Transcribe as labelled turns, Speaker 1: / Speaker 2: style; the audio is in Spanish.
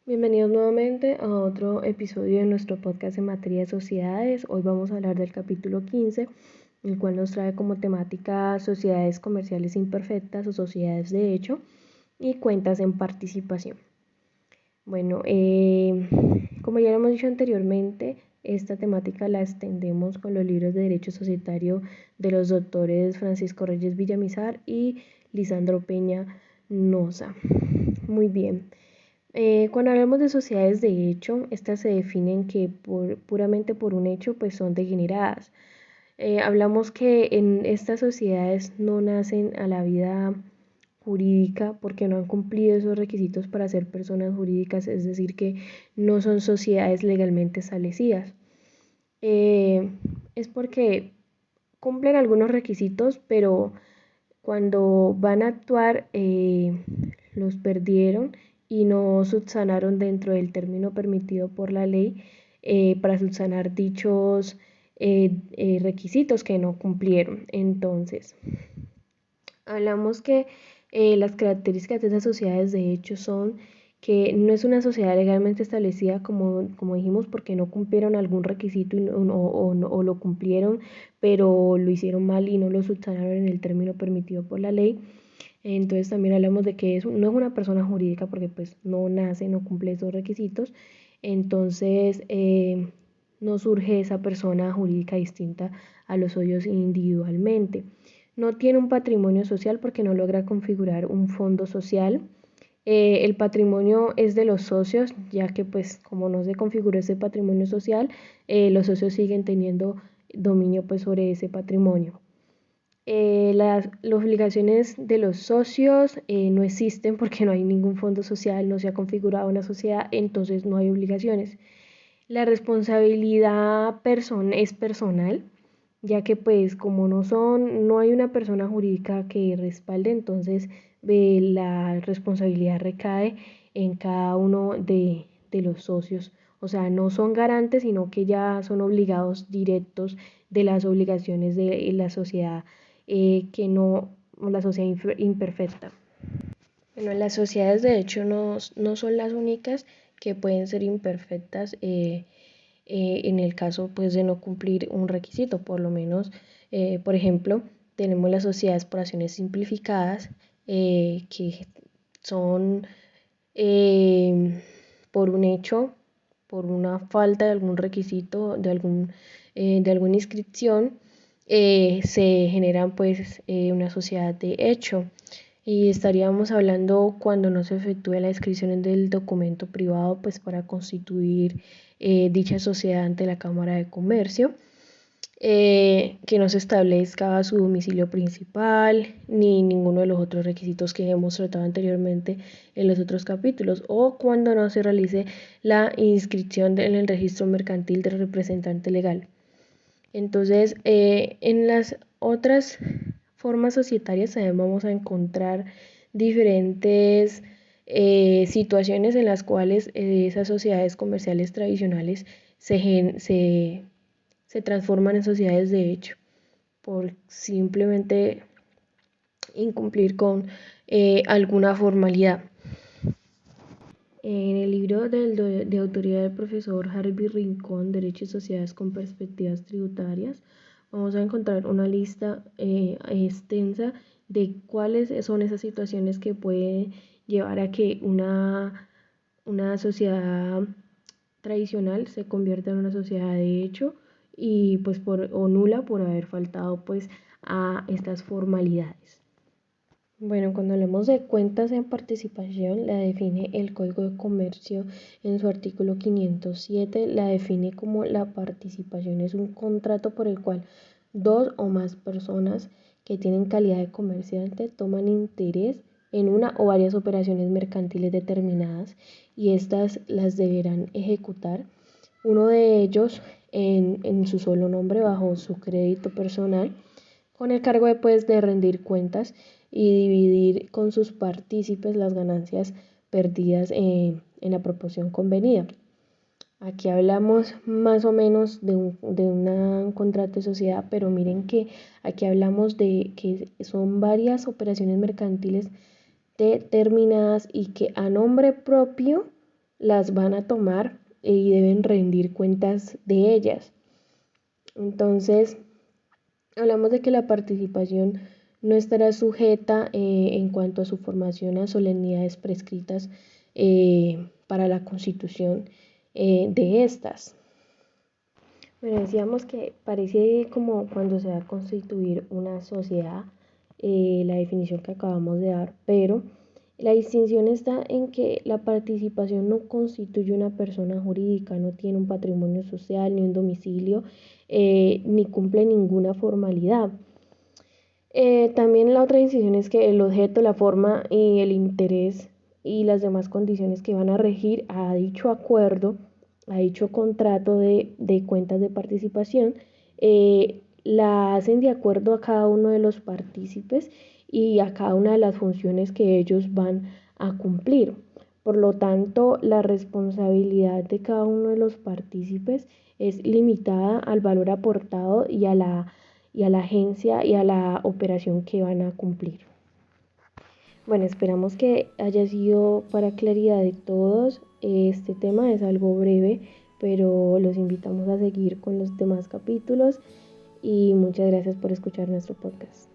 Speaker 1: Bienvenidos nuevamente a otro episodio de nuestro podcast en materia de sociedades. Hoy vamos a hablar del capítulo 15, el cual nos trae como temática sociedades comerciales imperfectas o sociedades de hecho y cuentas en participación. Bueno, como ya lo hemos dicho anteriormente, esta temática la extendemos con los libros de Derecho Societario de los doctores Francisco Reyes Villamizar y Lisandro Peña Noza. Muy bien. Cuando hablamos de sociedades de hecho, estas se definen que puramente por un hecho pues son degeneradas. Hablamos que en estas sociedades no nacen a la vida jurídica porque no han cumplido esos requisitos para ser personas jurídicas, es decir, que no son sociedades legalmente establecidas. Eh, es porque cumplen algunos requisitos, pero cuando van a actuar los perdieron y no subsanaron dentro del término permitido por la ley para subsanar dichos requisitos que no cumplieron. Entonces, hablamos que las características de esas sociedades de hecho son que no es una sociedad legalmente establecida como dijimos porque no cumplieron algún requisito o lo cumplieron pero lo hicieron mal y no lo subsanaron en el término permitido por la ley. Entonces también hablamos de que no es una persona jurídica porque pues no nace, no cumple esos requisitos. Entonces no surge esa persona jurídica distinta a los socios individualmente. No tiene un patrimonio social porque no logra configurar un fondo social. El patrimonio es de los socios, ya que pues como no se configuró ese patrimonio social, los socios siguen teniendo dominio pues sobre ese patrimonio. Las obligaciones de los socios no existen porque no hay ningún fondo social, no se ha configurado una sociedad, entonces no hay obligaciones. La responsabilidad es personal, ya que pues como no hay una persona jurídica que respalde, entonces la responsabilidad recae en cada uno de los socios. O sea, no son garantes, sino que ya son obligados directos de las obligaciones de la sociedad que no, la sociedad imperfecta. Bueno, las sociedades de hecho no son las únicas que pueden ser imperfectas en el caso pues de no cumplir un requisito, por lo menos, por ejemplo, tenemos las sociedades por acciones simplificadas que son por un hecho, por una falta de algún requisito, de alguna inscripción, se generan pues una sociedad de hecho. Y estaríamos hablando cuando no se efectúe la inscripción del documento privado pues para constituir dicha sociedad ante la Cámara de Comercio, que no se establezca su domicilio principal ni ninguno de los otros requisitos que hemos tratado anteriormente en los otros capítulos, o cuando no se realice la inscripción en el registro mercantil del representante legal. Entonces, en las otras formas societarias también vamos a encontrar diferentes situaciones en las cuales esas sociedades comerciales tradicionales se transforman en sociedades de hecho por simplemente incumplir con alguna formalidad. En el libro de autoría del profesor Harvey Rincón, Derecho y Sociedades con Perspectivas Tributarias, vamos a encontrar una lista extensa de cuáles son esas situaciones que pueden llevar a que una sociedad tradicional se convierta en una sociedad de hecho y pues o nula por haber faltado pues a estas formalidades. Bueno, cuando hablamos de cuentas en participación, la define el Código de Comercio en su artículo 507, la define como la participación es un contrato por el cual dos o más personas que tienen calidad de comerciante toman interés en una o varias operaciones mercantiles determinadas y estas las deberán ejecutar. Uno de ellos en su solo nombre bajo su crédito personal con el cargo de rendir cuentas y dividir con sus partícipes las ganancias perdidas en la proporción convenida. Aquí hablamos más o menos de un contrato de sociedad, pero miren que aquí hablamos de que son varias operaciones mercantiles determinadas y que a nombre propio las van a tomar y deben rendir cuentas de ellas. Entonces, hablamos de que la participación no estará sujeta en cuanto a su formación a solemnidades prescritas para la constitución de estas. Bueno, decíamos que parece como cuando se va a constituir una sociedad, la definición que acabamos de dar, pero la distinción está en que la participación no constituye una persona jurídica, no tiene un patrimonio social, ni un domicilio, ni cumple ninguna formalidad. También la otra distinción es que el objeto, la forma y el interés y las demás condiciones que van a regir a dicho acuerdo, a dicho contrato de cuentas de participación, la hacen de acuerdo a cada uno de los partícipes y a cada una de las funciones que ellos van a cumplir. Por lo tanto, la responsabilidad de cada uno de los partícipes es limitada al valor aportado y a la agencia y a la operación que van a cumplir. Bueno, esperamos que haya sido para claridad de todos. Este tema es algo breve, pero los invitamos a seguir con los demás capítulos y muchas gracias por escuchar nuestro podcast.